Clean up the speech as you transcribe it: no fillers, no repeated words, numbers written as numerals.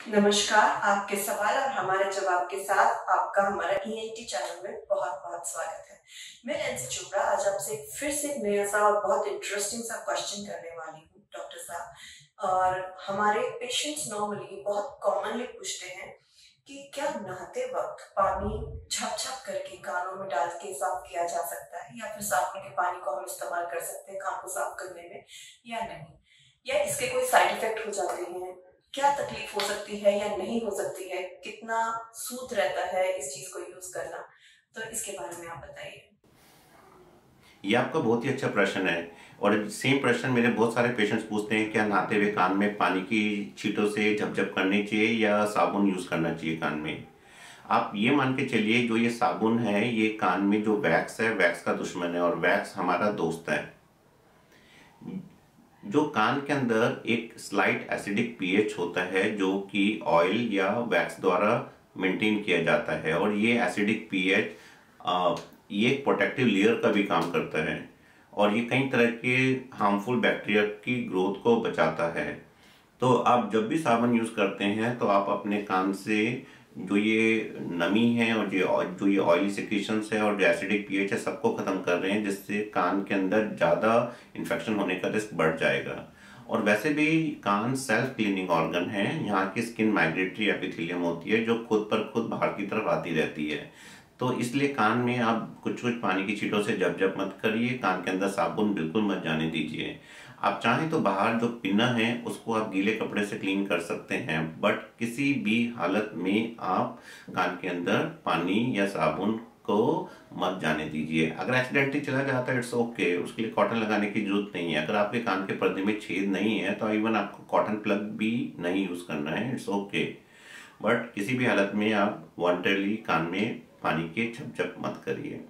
नमस्कार। आपके सवाल और हमारे जवाब के साथ आपका हमारा ईएनटी चैनल में बहुत बहुत स्वागत है। मैं नैन्सी चोपड़ा आज आपसे फिर से एक नया सा और बहुत इंटरेस्टिंग सा क्वेश्चन करने वाली हूँ डॉक्टर साहब। और हमारे पेशेंट्स नॉर्मली बहुत कॉमनली पूछते हैं कि क्या नहाते वक्त पानी झप झप करके कानों में डाल के साफ किया जा सकता है, या फिर साबुन के पानी को हम इस्तेमाल कर सकते हैं कान को साफ करने में या नहीं, या इसके कोई साइड इफेक्ट हो जाते हैं, क्या तकलीफ हो सकती है या नहीं हो सकती है, कितना सूद रहता है इस चीज को यूज करना, तो इसके बारे में आप बताइए। ये आपका बहुत ही अच्छा प्रश्न है। और सेम प्रश्न मेरे बहुत सारे पेशेंट्स पूछते हैं, क्या नहाते हुए कान में पानी की छींटों से झपझप करनी चाहिए या साबुन यूज करना चाहिए कान में। आप ये मान के चलिए, जो ये साबुन है ये कान में जो वैक्स है, वैक्स का दुश्मन है और वैक्स हमारा दोस्त है। जो कान के अंदर एक स्लाइट एसिडिक पीएच होता है जो कि ऑयल या वैक्स द्वारा मेंटेन किया जाता है, और ये एसिडिक पीएच ये प्रोटेक्टिव लेयर का भी काम करता है और ये कई तरह के हार्मफुल बैक्टीरिया की ग्रोथ को बचाता है। तो आप जब भी साबुन यूज करते हैं तो आप अपने कान से जो ये नमी है और जो ये ऑयली सिक्रीशंस है और जो एसिडिक पीएच है सबको खत्म कर रहे हैं, जिससे कान के अंदर ज़्यादा इन्फेक्शन होने का रिस्क बढ़ जाएगा। और वैसे भी कान सेल्फ क्लीनिंग ऑर्गन है, यहाँ की स्किन माइग्रेटरी एपिथेलियम होती है जो खुद पर खुद बाहर की तरफ आती रहती है। तो इसलिए कान में आप कुछ कुछ पानी की छींटों से जब जब मत करिए, कान के अंदर साबुन बिल्कुल मत जाने दीजिए। आप चाहें तो बाहर जो पिना है उसको आप गीले कपड़े से क्लीन कर सकते हैं, बट किसी भी हालत में आप कान के अंदर पानी या साबुन को मत जाने दीजिए। अगर एक्सीडेंटली चला जाता है इट्स ओके, उसके लिए कॉटन लगाने की जरूरत नहीं है। अगर आपके कान के पर्दे में छेद नहीं है तो इवन आपको कॉटन प्लग भी नहीं यूज करना है, इट्स ओके। बट किसी भी हालत में आप वॉन्टरली कान में पानी के झपझप मत करिए।